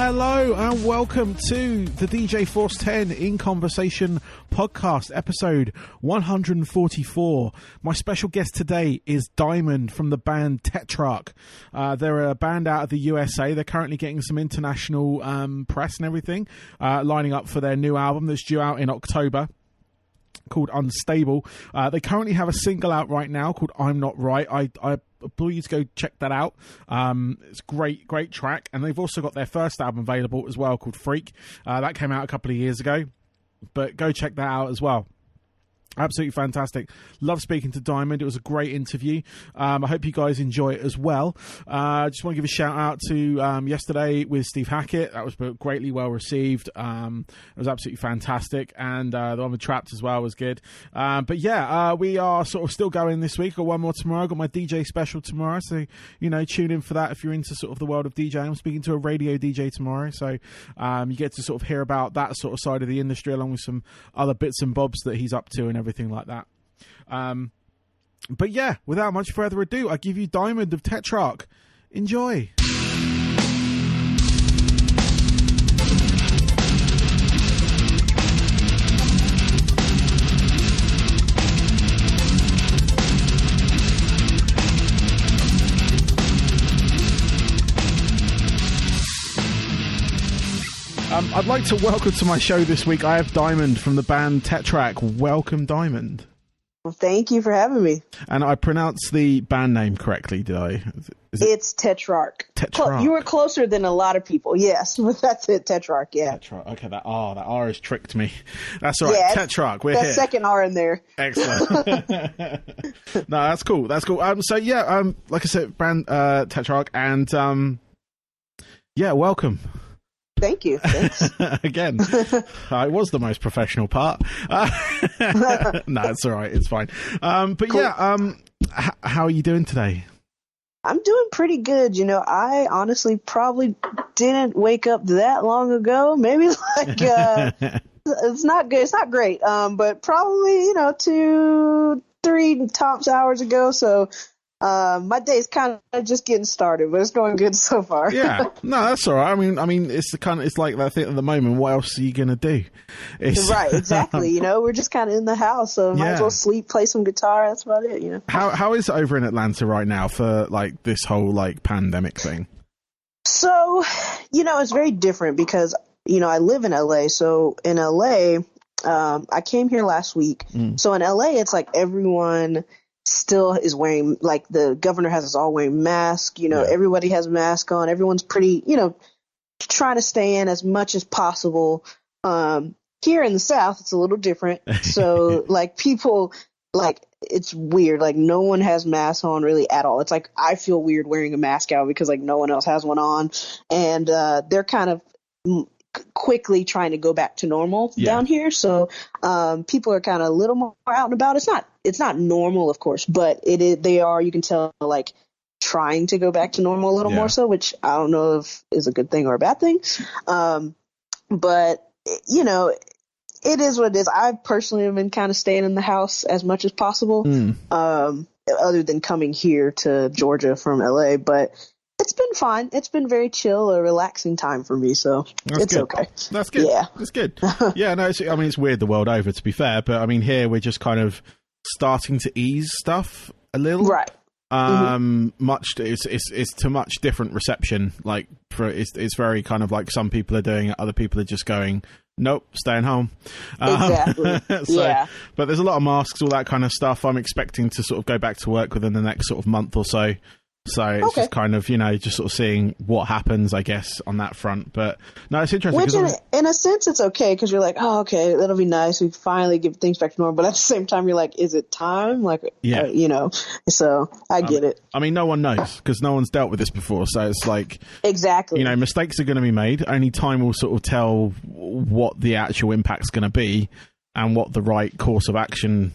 hello, and welcome to the DJ Force 10 in Conversation podcast, episode 144. My special guest today is Diamond from the band Tetrarch. They're a band out of the USA. They're currently getting some international press and everything, lining up for their new album that's due out in October, called Unstable. They currently have a single out right now called I'm Not Right. I please go check that out. It's great track, and they've also got their first album available as well called Freak. That came out a couple of years ago, but go check that out as well. Absolutely fantastic. Love speaking to Diamond. It was a great interview. I hope you guys enjoy it as well. Just want to give a shout out to yesterday with Steve Hackett. That was greatly well received. It was absolutely fantastic. And the one with Trapped as well was good. But yeah, we are sort of still going this week. Got one more tomorrow. Got my DJ special tomorrow. So, you know, tune in for that if you're into sort of the world of DJing. I'm speaking to a radio DJ tomorrow. So you get to sort of hear about that sort of side of the industry along with some other bits and bobs that he's up to and everything like that. But yeah, without much further ado, I give you Diamond of Tetrarch. Enjoy. I'd like to welcome to my show this week, I have Diamond from the band Tetrarch. Welcome, Diamond. Well, thank you for having me. And I pronounced the band name correctly, did I? It's Tetrarch. Tetrarch. You were closer than a lot of people, yes. But that's it, Tetrarch, yeah. Tetrarch. Okay, that R has tricked me. That's all right. Yeah, Tetrarch, we're here. That second R in there. Excellent. No, that's cool. That's cool. So yeah, like I said, band Tetrarch, and yeah, welcome. Thank you. Thanks. Again, it was the most professional part. No, it's all right. It's fine. But cool. Yeah, how are you doing today? I'm doing pretty good. You know, I honestly probably didn't wake up that long ago. Maybe like it's not good. It's not great. But probably 2-3 tops hours ago. So. My day's kind of just getting started, but it's going good so far. Yeah, no, that's all right. I mean, it's like that thing at the moment. What else are you gonna do? Right, exactly. We're just kind of in the house, so might as well sleep, play some guitar. That's about it. How is it over in Atlanta right now for like this whole like pandemic thing? So, it's very different because I live in LA. So in LA, I came here last week. So in LA, it's like everyone still is wearing, like the governor has us all wearing masks, everybody has a mask on. Everyone's pretty, trying to stay in as much as possible. Here in the South, it's a little different. So like people, like it's weird. Like no one has masks on really at all. It's like, I feel weird wearing a mask out because like no one else has one on. And, they're kind of quickly trying to go back to normal down here. So, people are kind of a little more out and about. It's not normal, of course, but they are, you can tell, like trying to go back to normal a little more so, which I don't know if is a good thing or a bad thing. But it is what it is. I personally have been kind of staying in the house as much as possible, other than coming here to Georgia from LA, but it's been fine. It's been very chill, a relaxing time for me, so it's okay. That's good. Yeah. That's good. Yeah, no, it's weird the world over, to be fair, but I mean, here we're just kind of starting to ease stuff a little. Right. It's to much different reception. Like, it's very kind of like some people are doing it, other people are just going, nope, staying home. Exactly. Yeah. But there's a lot of masks, all that kind of stuff. I'm expecting to sort of go back to work within the next sort of month or so. So it's just kind of, just sort of seeing what happens, I guess, on that front. But no, it's interesting. Which in a sense, it's okay because you're like, oh, okay, that'll be nice. We finally give things back to normal. But at the same time, you're like, is it time? Like, so I get it. I mean, no one knows because no one's dealt with this before. So it's like, exactly. Mistakes are going to be made. Only time will sort of tell what the actual impact's going to be and what the right course of action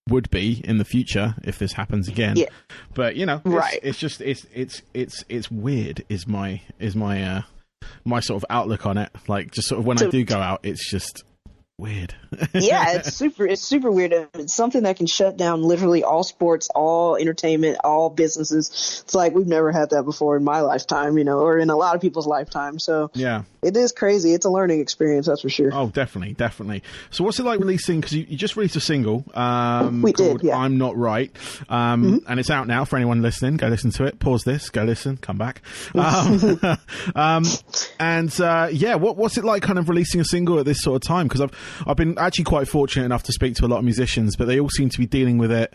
would be in the future if this happens again. Yeah. But right. It's just it's weird is my my sort of outlook on it. Like just sort of when I do go out, it's just Weird. Yeah, it's super weird. It's something that can shut down literally all sports, all entertainment, all businesses. It's like we've never had that before in my lifetime, or in a lot of people's lifetime. So yeah, it is crazy. It's a learning experience, that's for sure. Oh, definitely. So what's it like releasing, because you just released a single we did, yeah. I'm Not Right, and it's out now for anyone listening. Go listen to it, pause this, go listen, come back. What's it like kind of releasing a single at this sort of time? Because I've been actually quite fortunate enough to speak to a lot of musicians, but they all seem to be dealing with it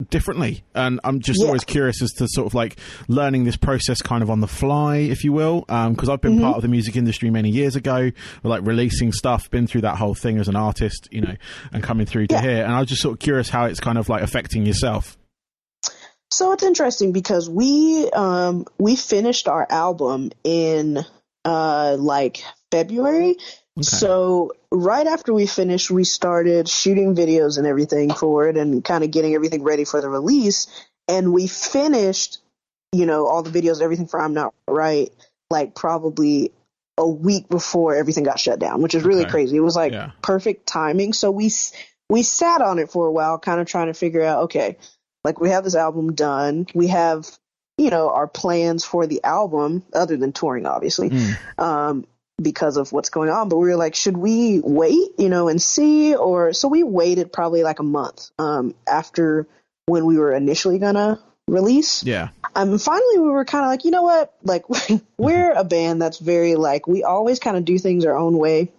differently, and I'm just always curious as to sort of like learning this process kind of on the fly, if you will, because I've been part of the music industry many years ago, like releasing stuff, been through that whole thing as an artist, and coming through to here, and I was just sort of curious how it's kind of like affecting yourself. So it's interesting because we finished our album in like February. Okay. So right after we finished, we started shooting videos and everything for it and kind of getting everything ready for the release. And we finished, all the videos, everything for I'm Not Right, like probably a week before everything got shut down, which is really crazy. It was like perfect timing. So we sat on it for a while, kind of trying to figure out, okay, like we have this album done. We have, our plans for the album other than touring, obviously. Because of what's going on, but we were like, should we wait, and see? So we waited probably like a month after when we were initially gonna release. Yeah. Finally we were kind of like, you know what? Like we're a band that's very like, we always kind of do things our own way.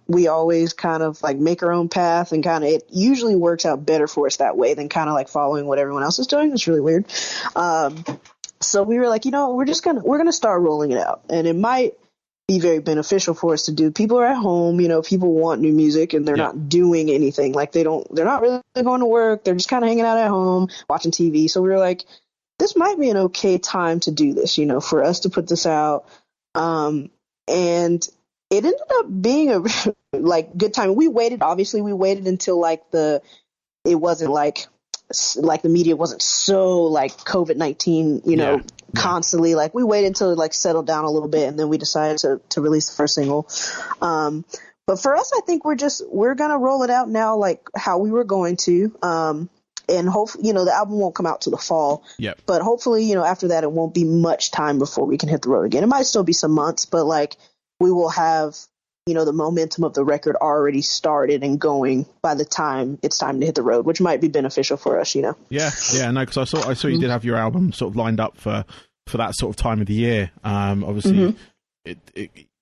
We always kind of like make our own path, and kind of it usually works out better for us that way than kind of like following what everyone else is doing. It's really weird. So we were like, we're gonna start rolling it out, and it might be very beneficial for us to do. People are at home, people want new music and they're not doing anything. Like they're not really going to work. They're just kind of hanging out at home, watching TV. So we were like, this might be an okay time to do this, for us to put this out. And it ended up being a like good time. We waited until it wasn't like the media wasn't so like COVID-19, constantly. Like we waited until it like settled down a little bit, and then we decided to release the first single. But for us, I think we're gonna roll it out now, like how we were going to. And hopefully, the album won't come out till the fall. Yep. But hopefully, after that, it won't be much time before we can hit the road again. It might still be some months, but like we will have, the momentum of the record already started and going by the time it's time to hit the road, which might be beneficial for us, Yeah. Yeah. No, because I saw you did have your album sort of lined up for that sort of time of the year. Obviously,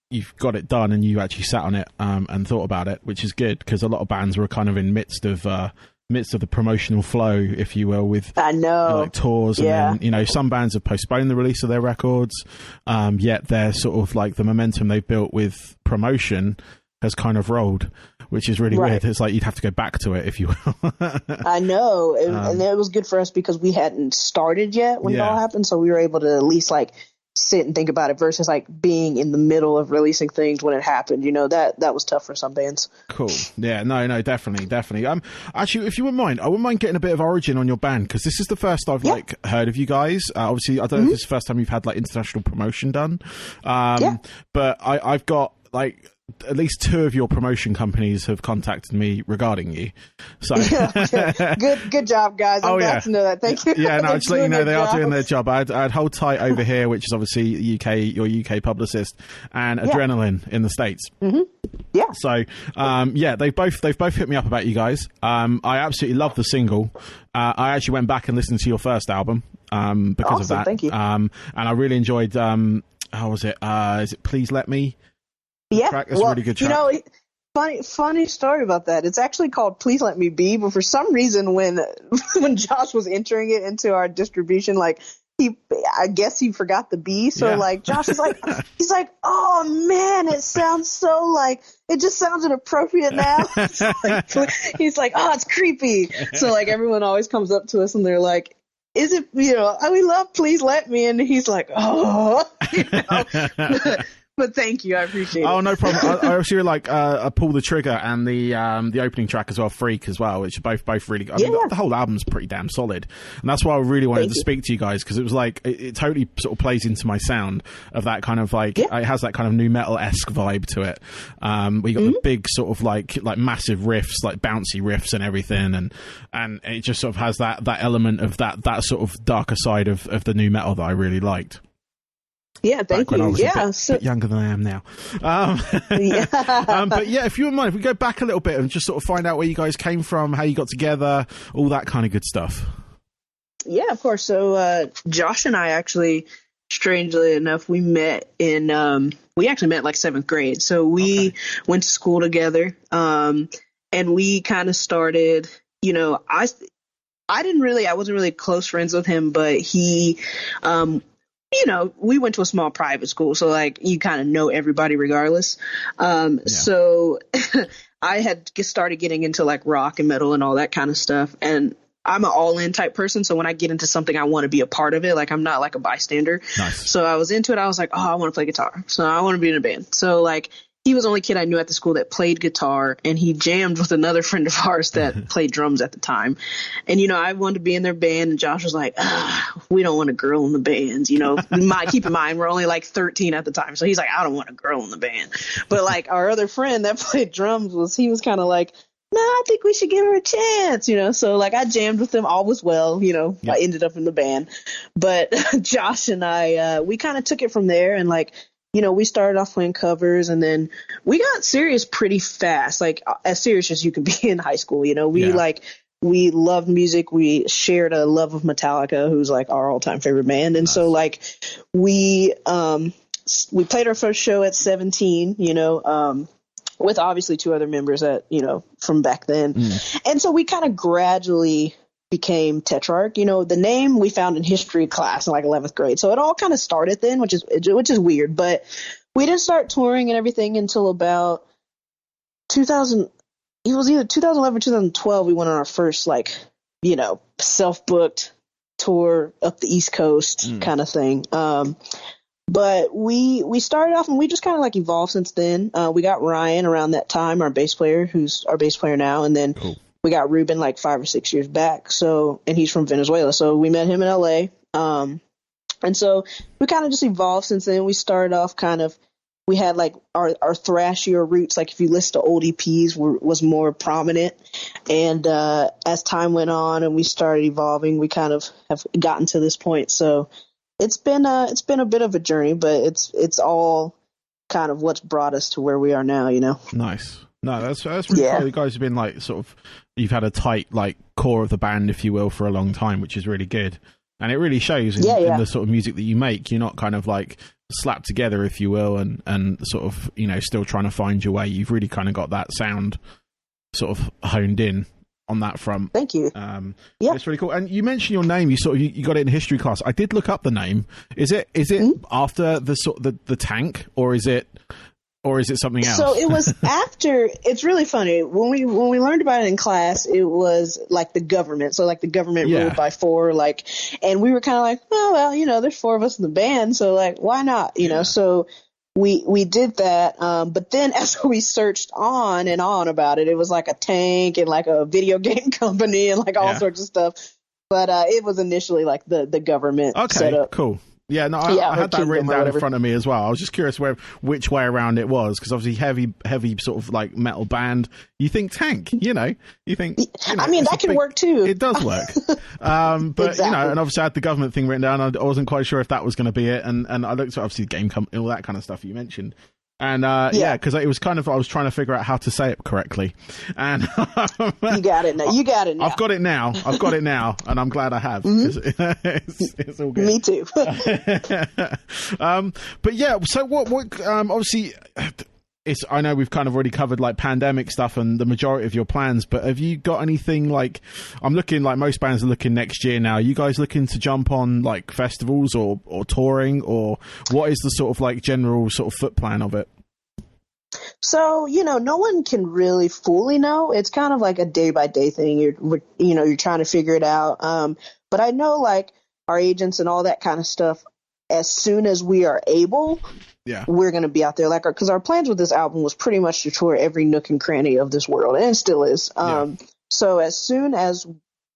you've got it done and you actually sat on it and thought about it, which is good, because a lot of bands were kind of in midst of the promotional flow, if you will, with like tours, and then some bands have postponed the release of their records, yet they're sort of like the momentum they've built with promotion has kind of rolled, which is really weird. It's like you'd have to go back to it, if you will. I know, and it was good for us because we hadn't started yet when it all happened, so we were able to at least like sit and think about it versus like being in the middle of releasing things when it happened. That was tough for some bands. Cool. Yeah, no, definitely. Actually, if you wouldn't mind, I wouldn't mind getting a bit of origin on your band, because this is the first I've like heard of you guys. Obviously, I don't know if it's the first time you've had like international promotion done. But I've got like at least 2 of your promotion companies have contacted me regarding you. So good job, guys. I'm glad to know that. Thank you. Yeah, no, just let you know they are doing their job. I had Hold Tight over here, which is obviously your UK publicist, and Adrenaline in the States. Yeah. So they've both hit me up about you guys. I absolutely love the single. I actually went back and listened to your first album because of that. Thank you. And I really enjoyed how was it? Is it Please Let Me? Yeah, track. It's a really good track. Funny story about that. It's actually called Please Let Me Be, but for some reason when Josh was entering it into our distribution, like I guess he forgot the B. So like Josh is like, he's like, oh man, it sounds so like, it just sounds inappropriate now. He's like, oh, it's creepy. So like everyone always comes up to us and they're like, is it, we love Please Let Me. And he's like, oh, but thank you. I appreciate it. Oh, no problem. I also really like Pull the Trigger and the opening track as well, Freak as well, which are both really good. I mean, the whole album's pretty damn solid. And that's why I really wanted to speak to you guys, because it was like, it totally sort of plays into my sound of that kind of like, it has that kind of new metal-esque vibe to it. We got the big sort of like massive riffs, like bouncy riffs and everything. And it just sort of has that element of that sort of darker side of the new metal that I really liked. Yeah, thank you. A bit younger than I am now. But yeah, if you wouldn't mind, if we go back a little bit and just sort of find out where you guys came from, how you got together, all that kind of good stuff. Yeah, of course. So Josh and I actually, strangely enough, we met in we actually met like 7th grade. So we went to school together, and we kind of started. You know, I wasn't really close friends with him, but he. You know, we went to a small private school, so like you kind of know everybody regardless. So I had started getting into like rock and metal and all that kind of stuff. And I'm an all-in type person, so when I get into something, I want to be a part of it. Like I'm not like a bystander. Nice. So I was into it. I was like, oh, I want to play guitar. So I want to be in a band. So like he was the only kid I knew at the school that played guitar, and he jammed with another friend of ours that played drums at the time. And, you know, I wanted to be in their band, and Josh was like, we don't want a girl in the band. You know, keep in mind, we're only like 13 at the time. So he's like, I don't want a girl in the band. But like our other friend that played drums he was kind of like, no, I think we should give her a chance, you know. So like I jammed with them, all was well, you know. I ended up in the band. But Josh and I, we kind of took it from there, and like, you know, we started off playing covers, and then we got serious pretty fast, like as serious as you can be in high school. You know, we loved music. We shared a love of Metallica, who's like our all-time favorite band. And so like we played our first show at 17, you know, with obviously 2 other members that, you know, from back then. And so we kind of gradually became Tetrarch. You know, the name we found in history class in like 11th grade. So it all kind of started then, which is weird, but we didn't start touring and everything until about 2000. It was either 2011 or 2012. We went on our first, like, you know, self-booked tour up the East Coast kind of thing. But we started off, and we just kind of like evolved since then. We got Ryan around that time, our bass player, who's our bass player now. And then we got Ruben like 5 or 6 years back. So, and he's from Venezuela. So we met him in LA. And so we kind of just evolved since then. We started off kind of, we had like our thrashier roots. Like if you listen to old EPs was more prominent. And, as time went on and we started evolving, we kind of have gotten to this point. So it's been a bit of a journey, but it's all kind of what's brought us to where we are now, you know? Nice. No, that's really cool. You guys have been like sort of, you've had a tight like core of the band, if you will, for a long time, which is really good. And it really shows in the sort of music that you make. You're not kind of like slapped together, if you will, and sort of, you know, still trying to find your way. You've really kind of got that sound sort of honed in on that front. Thank you. It's really cool. And you mentioned your name. You got it in history class. I did look up the name. Is it after the sort of the tank, or is it something else? So it was after. It's really funny when we learned about it in class. It was like the government. So like the government ruled by 4. Like, and we were kind of like, oh well, you know, there's 4 of us in the band, so like, why not? You know, so we did that. But then as we searched on and on about it, it was like a tank and like a video game company and like all sorts of stuff. But it was initially like the government setup. Cool. Yeah, no, I had that written down in front of me as well. I was just curious which way around it was, because obviously heavy sort of like metal band. You think tank, you know? You think? You know, I mean, that can work too. It does work, but exactly. You know, and obviously I had the government thing written down. I wasn't quite sure if that was going to be it, and I looked at obviously the game company, all that kind of stuff you mentioned. And because it was kind of, I was trying to figure out how to say it correctly. And you got it now. I've got it now, and I'm glad I have. It's all good. Me too. But yeah, so what obviously, I know we've kind of already covered like pandemic stuff and the majority of your plans, but have you got anything like, I'm looking like most bands are looking next year now. Are you guys looking to jump on like festivals or touring, or what is the sort of like general sort of foot plan of it? So, you know, no one can really fully know. It's kind of like a day by day thing. You're trying to figure it out. But I know like our agents and all that kind of stuff as soon as we are able, we're going to be out there. Like, because our plans with this album was pretty much to tour every nook and cranny of this world, and it still is. So as soon as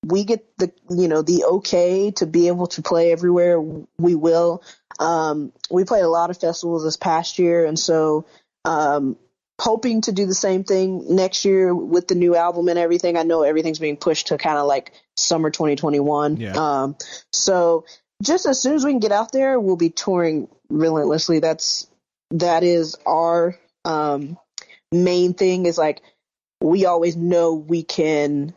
we get the okay to be able to play everywhere, we will. We played a lot of festivals this past year, and so hoping to do the same thing next year with the new album and everything. I know everything's being pushed to kind of like summer 2021. So just as soon as we can get out there, we'll be touring relentlessly. That is our main thing, is like, we always know we can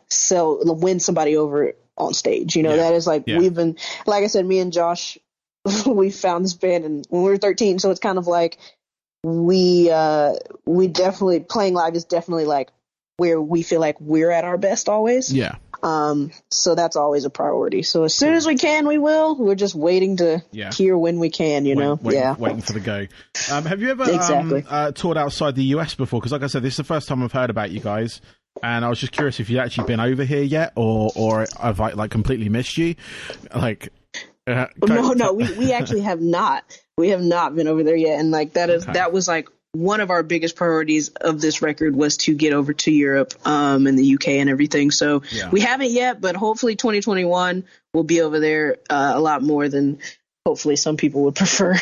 win somebody over on stage. That is like, we've been, like I said, me and Josh, we found this band when we were 13. So it's kind of like, we definitely, playing live is definitely like where we feel like we're at our best always. So that's always a priority. So as soon as we can, we will. We're just waiting to hear when we can, waiting for the go. Have you ever toured outside the US before? Because like I said, this is the first time I've heard about you guys, and I was just curious if you'd actually been over here yet, or have I like completely missed you? Like, no, we actually have not. We have not been over there yet, and like that was like one of our biggest priorities of this record, was to get over to Europe and the UK and everything. So we haven't yet, but hopefully 2021 we'll be over there a lot more than hopefully some people would prefer.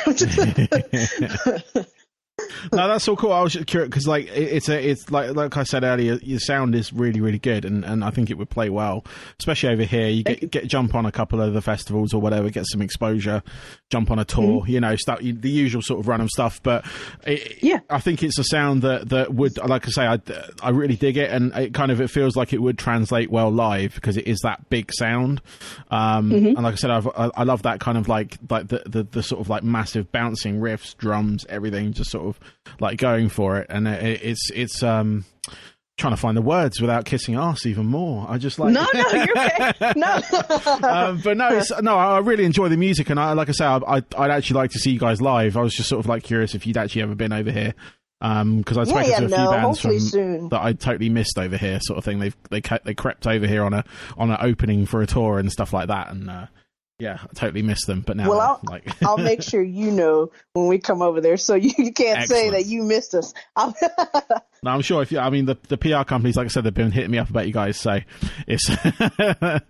No, that's so cool. I was just curious because, like, it's like I said earlier, your sound is really, really good, and I think it would play well, especially over here. You get jump on a couple of the festivals or whatever, get some exposure, jump on a tour, start the usual sort of run of stuff. But I think it's a sound that would, like I say, I really dig it, and it feels like it would translate well live because it is that big sound. And like I said, I love that kind of like the sort of like massive bouncing riffs, drums, everything, just sort of like going for it, and it's trying to find the words without kissing ass even more. I just like no you're okay. But I really enjoy the music, and like I say, I'd actually like to see you guys live. I was just sort of like curious if you'd actually ever been over here, because I've spoken to a few bands that I totally missed over here, sort of thing. They crept over here on an opening for a tour and stuff like that, and I totally missed them. But now, I'll make sure when we come over there, so you can't say that you missed us. No, I'm sure the PR companies, like I said, they've been hitting me up about you guys, so it's they're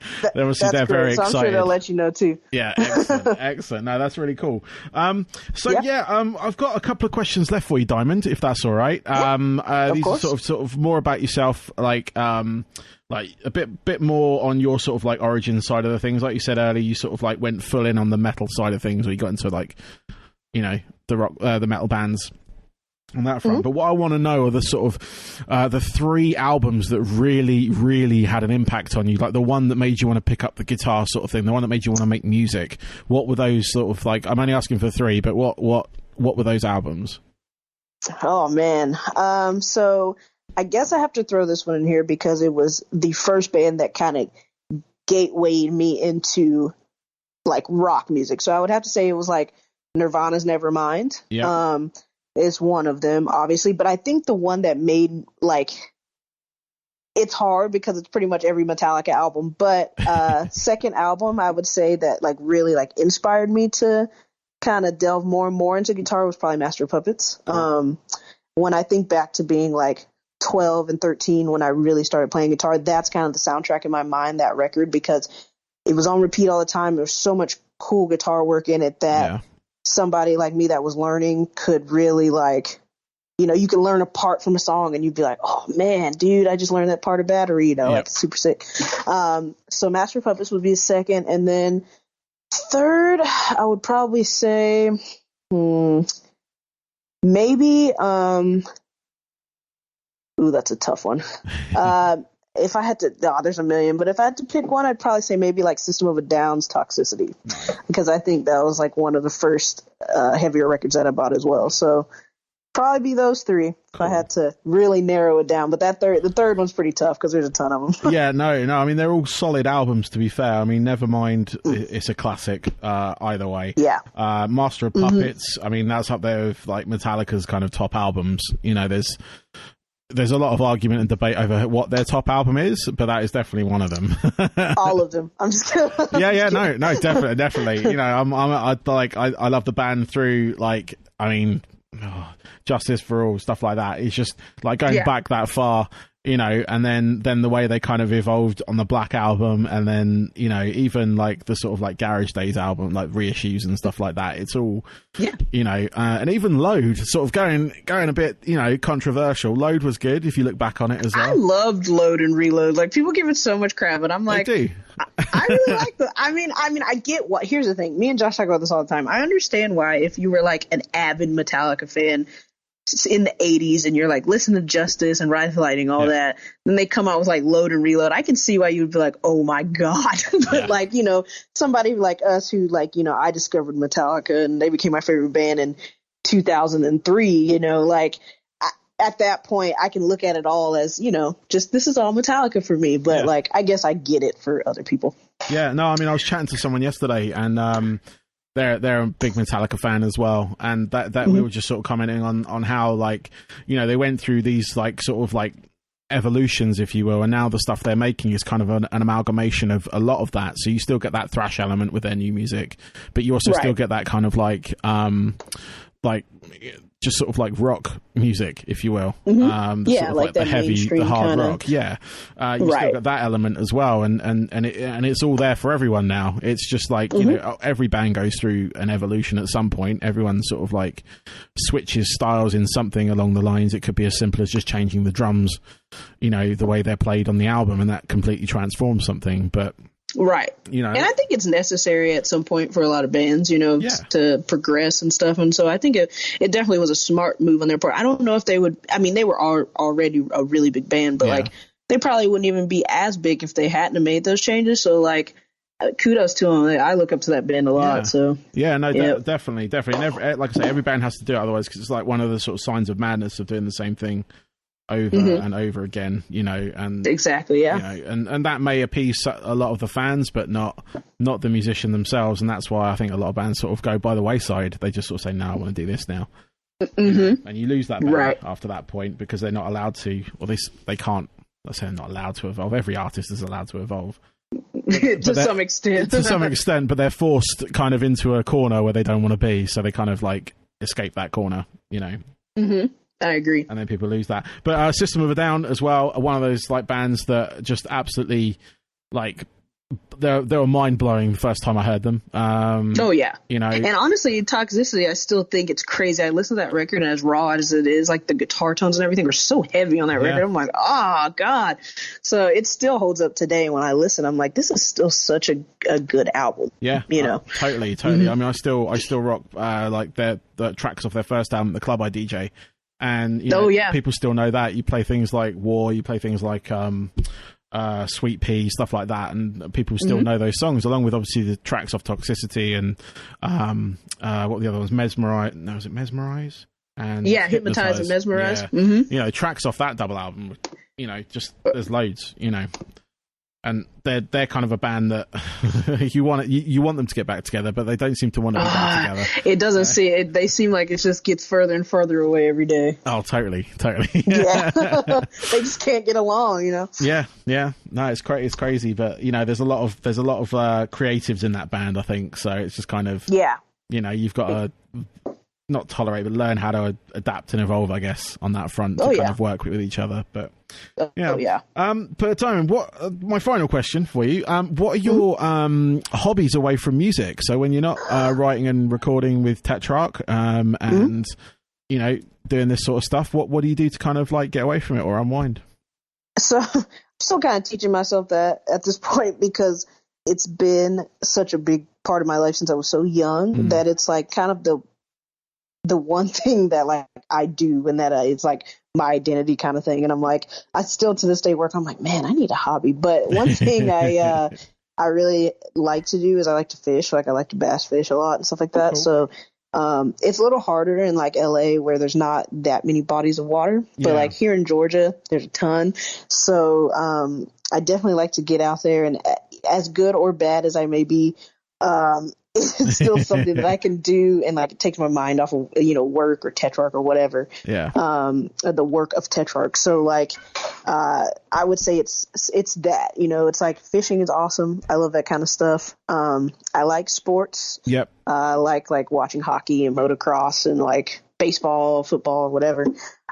very excited. So I'm sure they'll let you know too. Yeah, excellent. No, that's really cool. I've got a couple of questions left for you, Diamond, if that's all right. These are sort of more about yourself, like a bit more on your sort of like origin side of the things. Like you said earlier, you sort of like went full in on the metal side of things, where you got into like, the rock, the metal bands on that front. But what I want to know are the sort of the 3 albums that really, really had an impact on you, like the one that made you want to pick up the guitar sort of thing, the one that made you want to make music. What were those sort of like? I'm only asking for 3, but what were those albums? Oh man, so I guess I have to throw this one in here because it was the first band that kind of gatewayed me into like rock music. So I would have to say it was like Nirvana's Nevermind. Is one of them, obviously, but I think the one that made like, it's hard because it's pretty much every Metallica album, but second album I would say that like really like inspired me to kind of delve more and more into guitar was probably Master of Puppets. When I think back to being like 12 and 13 when I really started playing guitar, that's kind of the soundtrack in my mind, that record, because it was on repeat all the time. There's so much cool guitar work in it that somebody like me that was learning could really like, you could learn a part from a song and you'd be like, oh man, dude, I just learned that part of Battery, like super sick. So Master of Puppets would be second. And then third, I would probably say, maybe, that's a tough one. If I had to, there's a million, but if I had to pick one, I'd probably say maybe like System of a Down's Toxicity, because I think that was like one of the first heavier records that I bought as well. So probably be those 3 if I had to really narrow it down. But the third one's pretty tough because there's a ton of them. No, I mean, they're all solid albums, to be fair. I mean, Nevermind, it's a classic either way. Master of Puppets, I mean, that's up there with like Metallica's kind of top albums. There's there's a lot of argument and debate over what their top album is, but that is definitely one of them. All of them. I'm just kidding. No, definitely. You know, I love the band through, like, I mean, Justice for All, stuff like that. It's just like going back that far, you know, and then the way they kind of evolved on the Black album, and then, you know, even like the sort of like Garage Days album, like Reissues and stuff like that. It's all, you know, and even Load, sort of going a bit, you know, controversial. Load was good if you look back on it as well. I loved Load and Reload. Like, people give it so much crap, but I'm like, they do. I really like the. I mean, I get what. Here's the thing. Me and Josh talk about this all the time. I understand why, if you were like an avid Metallica fan in the 80s and you're like, listen to Justice and Ride the Lightning, all that, then they come out with like Load and Reload. I can see why you would be like, oh my God. But like, you know, somebody like us who, like, you know, I discovered Metallica and they became my favorite band in 2003, you know, like, at that point I can look at it all as, you know, just, this is all Metallica for me. But like, I guess I get it for other people. Yeah, no, I mean, I was chatting to someone yesterday, and they're a big Metallica fan as well, and that we were just sort of commenting on how, like, you know, they went through these like sort of like evolutions, if you will, and now the stuff they're making is kind of an amalgamation of a lot of that. So you still get that thrash element with their new music, but you also still get that kind of like just sort of like rock music, if you will. Sort of like the heavy, the hard kinda rock. You still got that element as well, and it's all there for everyone now. It's just like, you know, every band goes through an evolution at some point. Everyone sort of like switches styles in something along the lines. It could be as simple as just changing the drums, you know, the way they're played on the album, and that completely transforms something. But you know, and I think it's necessary at some point for a lot of bands, you know, to progress and stuff. And so I think it definitely was a smart move on their part. I don't know if they would, I mean, they were already a really big band, but like, they probably wouldn't even be as big if they hadn't have made those changes. So like, kudos to them. I look up to that band a lot. So definitely. And like I say, every band has to do it otherwise, because it's like one of the sort of signs of madness of doing the same thing over and over again, you know, and you know, and that may appease a lot of the fans, but not the musician themselves. And that's why I think a lot of bands sort of go by the wayside. They just sort of say, no, I want to do this now. And you lose that band after that point, because they're not allowed to, or they can't. Let's say they're not allowed to evolve. Every artist is allowed to evolve. To some extent, but they're forced kind of into a corner where they don't want to be, so they kind of like escape that corner, you know. I agree. And then people lose that. But System of a Down as well are one of those like bands that just absolutely, like, they were mind blowing the first time I heard them. You know, and honestly, Toxicity, I still think it's crazy. I listened to that record, and as raw as it is, like the guitar tones and everything are so heavy on that record. I'm like, oh God. So it still holds up today. When I listen, I'm like, this is still such a good album. You know, totally. I mean, I still rock like the tracks off their first album, The Club I DJ. And you know, people still know that. You play things like War, you play things like Sweet Pea, stuff like that, and people still know those songs, along with obviously the tracks off Toxicity and what the other ones, Mesmerize. No, was it Mesmerize? And Hypnotize and Mesmerize. You know, tracks off that double album. You know, just there's loads. You know. And they're kind of a band that you want them to get back together, but they don't seem to want to be back together. It doesn't seem it. They seem like it just gets further and further away every day. Oh, totally. Yeah, they just can't get along, you know. Yeah. No, it's crazy, but you know, there's a lot of creatives in that band, I think. So it's just kind of you know, you've got to not tolerate, but learn how to adapt and evolve, I guess, on that front to kind of work with each other. But but Diamond, what my final question for you? What are your hobbies away from music? So when you're not writing and recording with Tetrarch, and you know, doing this sort of stuff, what do you do to kind of like get away from it or unwind? So I'm still kind of teaching myself that at this point, because it's been such a big part of my life since I was so young that it's like kind of the one thing that like I do, and that it's like my identity kind of thing. And I'm like, I still to this day work. I'm like, man, I need a hobby. But one thing I really like to do is I like to fish. Like I like to bass fish a lot and stuff like that. So it's a little harder in like LA, where there's not that many bodies of water, but like here in Georgia, there's a ton. So I definitely like to get out there, and as good or bad as I may be, it's still something that I can do, and like it takes my mind off of, you know, work or Tetrarch or whatever. Yeah. The work of Tetrarch. So like, I would say it's that, you know, it's like fishing is awesome. I love that kind of stuff. I like sports. Yep. I like watching hockey and motocross and like baseball, football, whatever.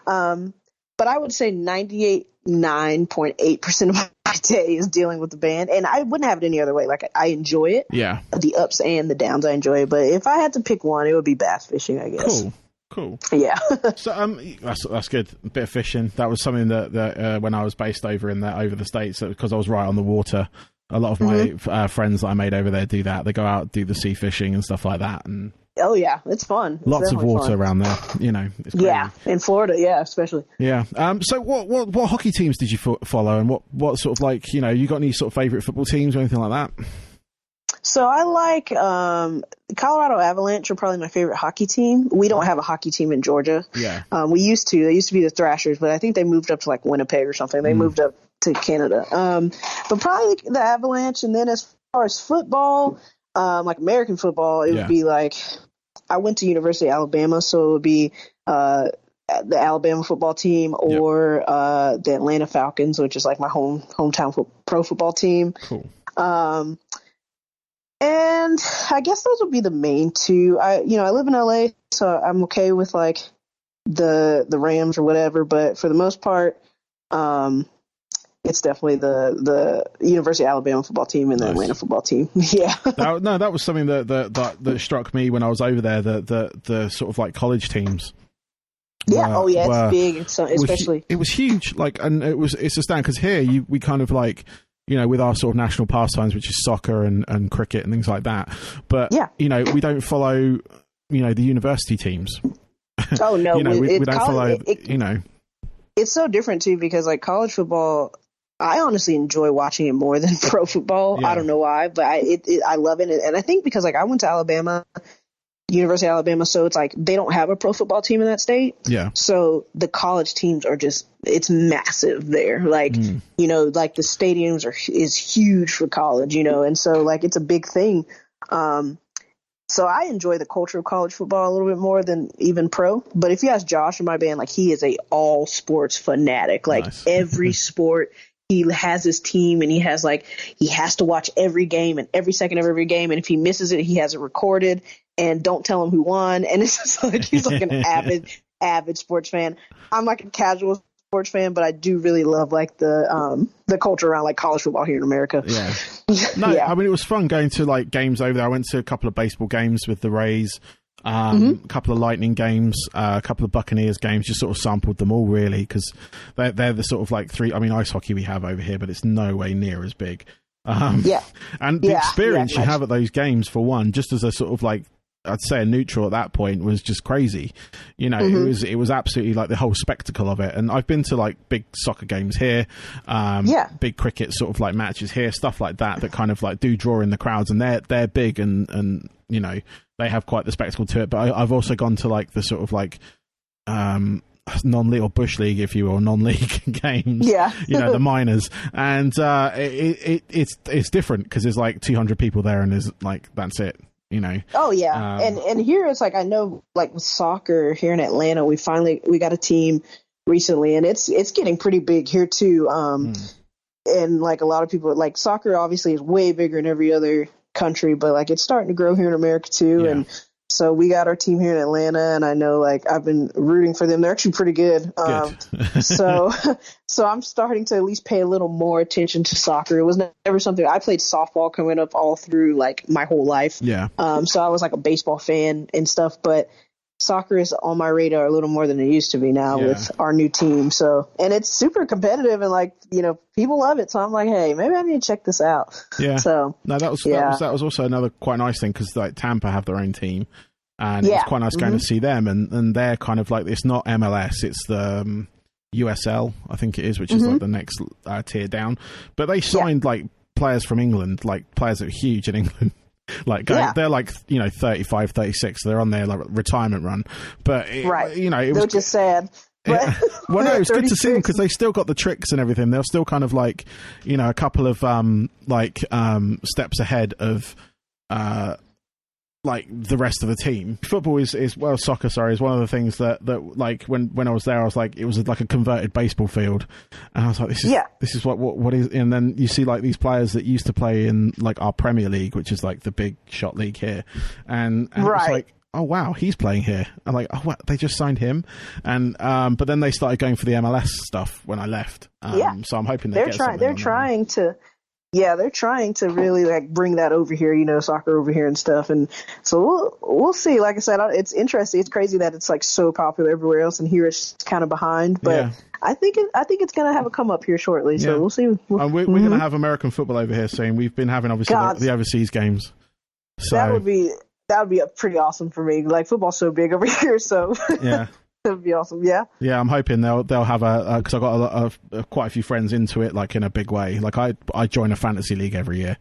But I would say 9.8% of my day is dealing with the band, and I wouldn't have it any other way. Like, I enjoy it. Yeah. The ups and the downs, I enjoy it. But if I had to pick one, it would be bass fishing, I guess. Cool. Yeah. So that's good. A bit of fishing. That was something that when I was based over the States, because I was right on the water. A lot of my friends that I made over there do that. They go out, do the sea fishing and stuff like that, and oh yeah, it's fun. Lots of water around there, you know. It's crazy. Yeah, in Florida, yeah, especially. Yeah. So what hockey teams did you follow, and what sort of, like, you know, you got any sort of favorite football teams or anything like that? So I like Colorado Avalanche are probably my favorite hockey team. We don't have a hockey team in Georgia. Yeah. We used to. They used to be the Thrashers, but I think they moved up to like Winnipeg or something. They moved up to Canada. But probably the Avalanche, and then as far as football, like American football, it would be like, I went to University of Alabama, so it would be the Alabama football team or the Atlanta Falcons, which is like my hometown pro football team. Cool. And I guess those would be the main two. I live in LA, so I'm okay with like the Rams or whatever, but for the most part, it's definitely the University of Alabama football team and the Atlanta football team. Yeah. That was something that struck me when I was over there. The sort of like college teams. Yeah. It's big, especially. It was huge. Like, and it's a stand because here we kind of like, you know, with our sort of national pastimes, which is soccer and cricket and things like that. But you know, we don't follow, you know, the university teams. Oh no, you know, we don't follow. You know, it's so different too, because like college football, I honestly enjoy watching it more than pro football. Yeah. I don't know why, but I love it. And I think because like I went to Alabama, University of Alabama, so it's like they don't have a pro football team in that state. Yeah. So the college teams are it's massive there. Like, you know, like the stadiums is huge for college, you know, and so like it's a big thing. So I enjoy the culture of college football a little bit more than even pro. But if you ask Josh in my band, like he is a all sports fanatic, like every sport. He has his team, and he has to watch every game and every second of every game. And if he misses it, he has it recorded, and don't tell him who won. And it's just like, he's like an avid sports fan. I'm like a casual sports fan, but I do really love like the culture around like college football here in America. Yeah. No, I mean, it was fun going to like games over there. I went to a couple of baseball games with the Rays. A couple of Lightning games, a couple of Buccaneers games, just sort of sampled them all really, because they're the sort of like three. I mean, ice hockey we have over here, but it's no way near as big. And the experience you have at those games, for one, just as a sort of like, I'd say a neutral at that point, was just crazy. You know, it was absolutely like the whole spectacle of it. And I've been to like big soccer games here, big cricket sort of like matches here, stuff like that kind of like do draw in the crowds, and they're big and you know, they have quite the spectacle to it. But I've also gone to like the sort of like non-league or bush league, if you will, non-league games. Yeah, you know, the minors, and it's different because there's like 200 people there, and there's like that's it. You know. Oh yeah, and here it's like, I know like with soccer here in Atlanta, we got a team recently, and it's getting pretty big here too. And like a lot of people, like soccer obviously is way bigger in every other country, but like it's starting to grow here in America too. And so we got our team here in Atlanta, and I know like I've been rooting for them. They're actually pretty good. So I'm starting to at least pay a little more attention to soccer. It was never something I played softball coming up all through like my whole life. Yeah. So I was like a baseball fan and stuff, but soccer is on my radar a little more than it used to be now with our new team. So, and it's super competitive, and like, you know, people love it. So I'm like, hey, maybe I need to check this out. Yeah. So no, that was also another quite nice thing, because like Tampa have their own team, and it's quite nice going to see them, and they're kind of like, it's not MLS, it's the USL, I think it is, which is like the next tier down. But they signed like players from England, like players that are huge in England. Like they're like, you know, 35, 36. They're on their like retirement run, but you know, it was just sad. But well, no, it's good to see them, because they still got the tricks and everything. They're still kind of like, you know, a couple of steps ahead of like the rest of the team. Football is soccer, sorry, is one of the things that like when I was there, I was like, it was like a converted baseball field, and I was like, this is what is. And then you see like these players that used to play in like our Premier League, which is like the big shot league here, and it was like, oh wow, he's playing here. I'm like, oh wow, they just signed him, and but then they started going for the MLS stuff when I left. So I'm hoping they're trying to really like bring that over here, you know, soccer over here and stuff. And so we'll see. Like I said, it's interesting. It's crazy that it's like so popular everywhere else, and here it's kind of behind. But I think it's gonna have a come up here shortly. So we'll see. We're gonna have American football over here soon. We've been having obviously the overseas games. So that would be pretty awesome for me. Like football's so big over here, so yeah. That would be awesome. Yeah. Yeah, I'm hoping they'll have because I've got a lot of quite a few friends into it, like in a big way. Like I join a fantasy league every year.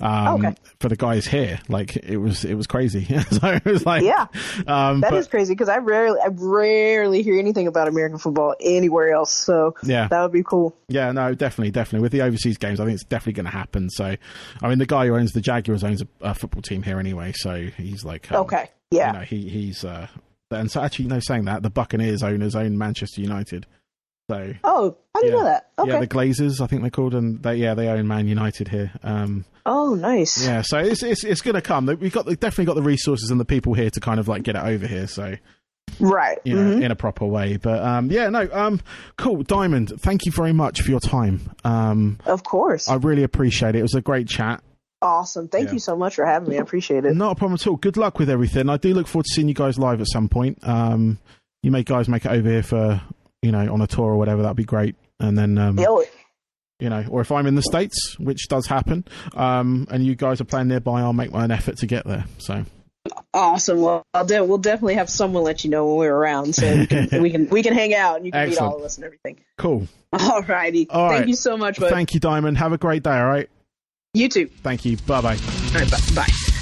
For the guys here, like it was crazy. So it was like, that is crazy because I rarely hear anything about American football anywhere else. So that would be cool. Yeah, no, definitely with the overseas games, I think it's definitely going to happen. So, I mean, the guy who owns the Jaguars owns a football team here anyway. So he's like, you know, he's. And so, actually, no, saying that, the Buccaneers owners own Manchester United. So, how do you know that? Okay. Yeah, the Glazers, I think they're called, and they own Man United here. Oh, nice. Yeah, so it's going to come. We've definitely got the resources and the people here to kind of like get it over here. So, right, you know, in a proper way. But cool, Diamond. Thank you very much for your time. Of course, I really appreciate it. It was a great chat. Awesome. Thank you so much for having me. I appreciate it. Not a problem at all. Good luck with everything. I do look forward to seeing you guys live at some point. You may guys make it over here for, you know, on a tour or whatever. That'd be great. And then, you know, or if I'm in the States, which does happen, and you guys are playing nearby, I'll make an effort to get there. So awesome. Well, we'll definitely have someone let you know when we're around, so we can hang out and you can meet all of us and everything. Cool. All righty. Thank you so much, bud. Thank you, Diamond. Have a great day. All right. You too. Thank you. Bye-bye. All right, bye.